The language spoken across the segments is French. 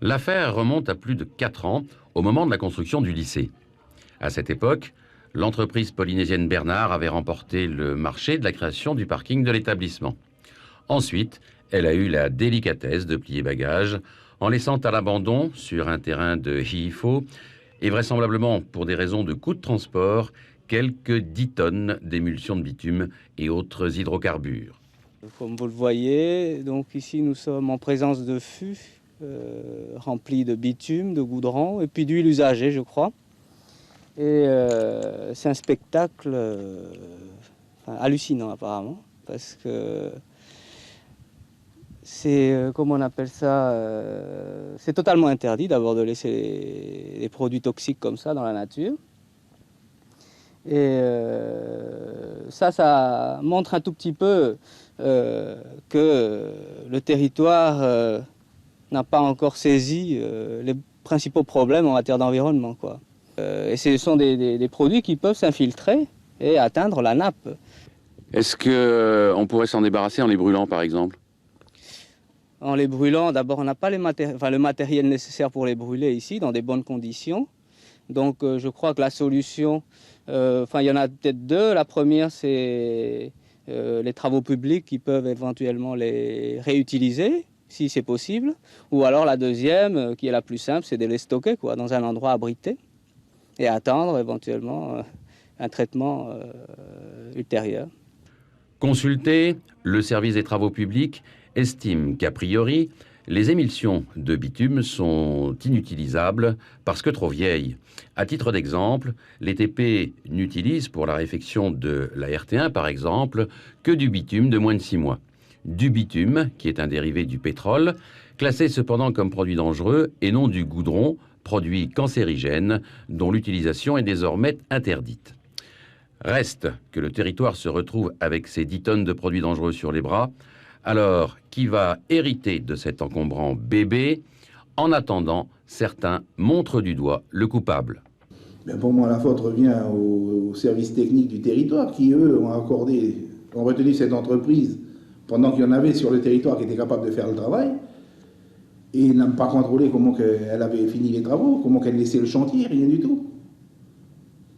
L'affaire remonte à plus de 4 ans, au moment de la construction du lycée. À cette époque, l'entreprise polynésienne Bernard avait remporté le marché de la création du parking de l'établissement. Ensuite, elle a eu la délicatesse de plier bagages en laissant à l'abandon, sur un terrain de Hifo, et vraisemblablement pour des raisons de coût de transport, quelques 10 tonnes d'émulsion de bitume et autres hydrocarbures. Comme vous le voyez, donc ici nous sommes en présence de fûts remplis de bitume, de goudron et puis d'huile usagée, je crois. Et c'est un spectacle hallucinant apparemment, parce que c'est, comment on appelle ça, c'est totalement interdit d'abord de laisser les produits toxiques comme ça dans la nature. Et ça montre un tout petit peu que le territoire n'a pas encore saisi les principaux problèmes en matière d'environnement, quoi. Et ce sont des produits qui peuvent s'infiltrer et atteindre la nappe. Est-ce qu'on pourrait s'en débarrasser en les brûlant, par exemple? En les brûlant, d'abord, on n'a pas le matériel nécessaire pour les brûler ici, dans des bonnes conditions. Donc je crois que la solution, il y en a peut-être deux. La première, c'est les travaux publics qui peuvent éventuellement les réutiliser, si c'est possible. Ou alors la deuxième, qui est la plus simple, c'est de les stocker dans un endroit abrité et attendre éventuellement un traitement ultérieur. Consulté, le service des travaux publics estime qu'a priori, les émulsions de bitume sont inutilisables parce que trop vieilles. À titre d'exemple, les TP n'utilisent pour la réfection de la RT1, par exemple, que du bitume de moins de 6 mois. Du bitume, qui est un dérivé du pétrole, classé cependant comme produit dangereux, et non du goudron, produit cancérigène, dont l'utilisation est désormais interdite. Reste que le territoire se retrouve avec ces 10 tonnes de produits dangereux sur les bras. Alors, qui va hériter de cet encombrant bébé? En attendant, certains montrent du doigt le coupable. Ben pour moi, la faute revient aux services techniques du territoire qui, eux, ont retenu cette entreprise pendant qu'il y en avait sur le territoire qui étaient capables de faire le travail. Et ils n'ont pas contrôlé comment elle avait fini les travaux, comment qu'elle laissait le chantier, rien du tout.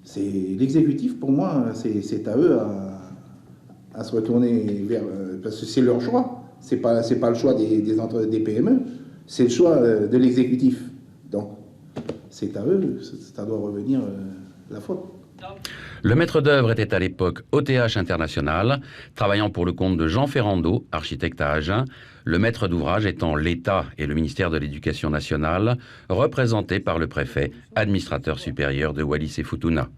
C'est l'exécutif, pour moi, c'est à eux à se retourner vers... parce que c'est leur choix. C'est pas le choix des PME, c'est le choix de l'exécutif. Donc, c'est à eux, ça doit revenir la faute. Le maître d'œuvre était à l'époque OTH International, travaillant pour le compte de Jean Ferrando, architecte à Agen, le maître d'ouvrage étant l'État et le ministère de l'Éducation nationale, représentés par le préfet, administrateur supérieur de Wallis et Futuna.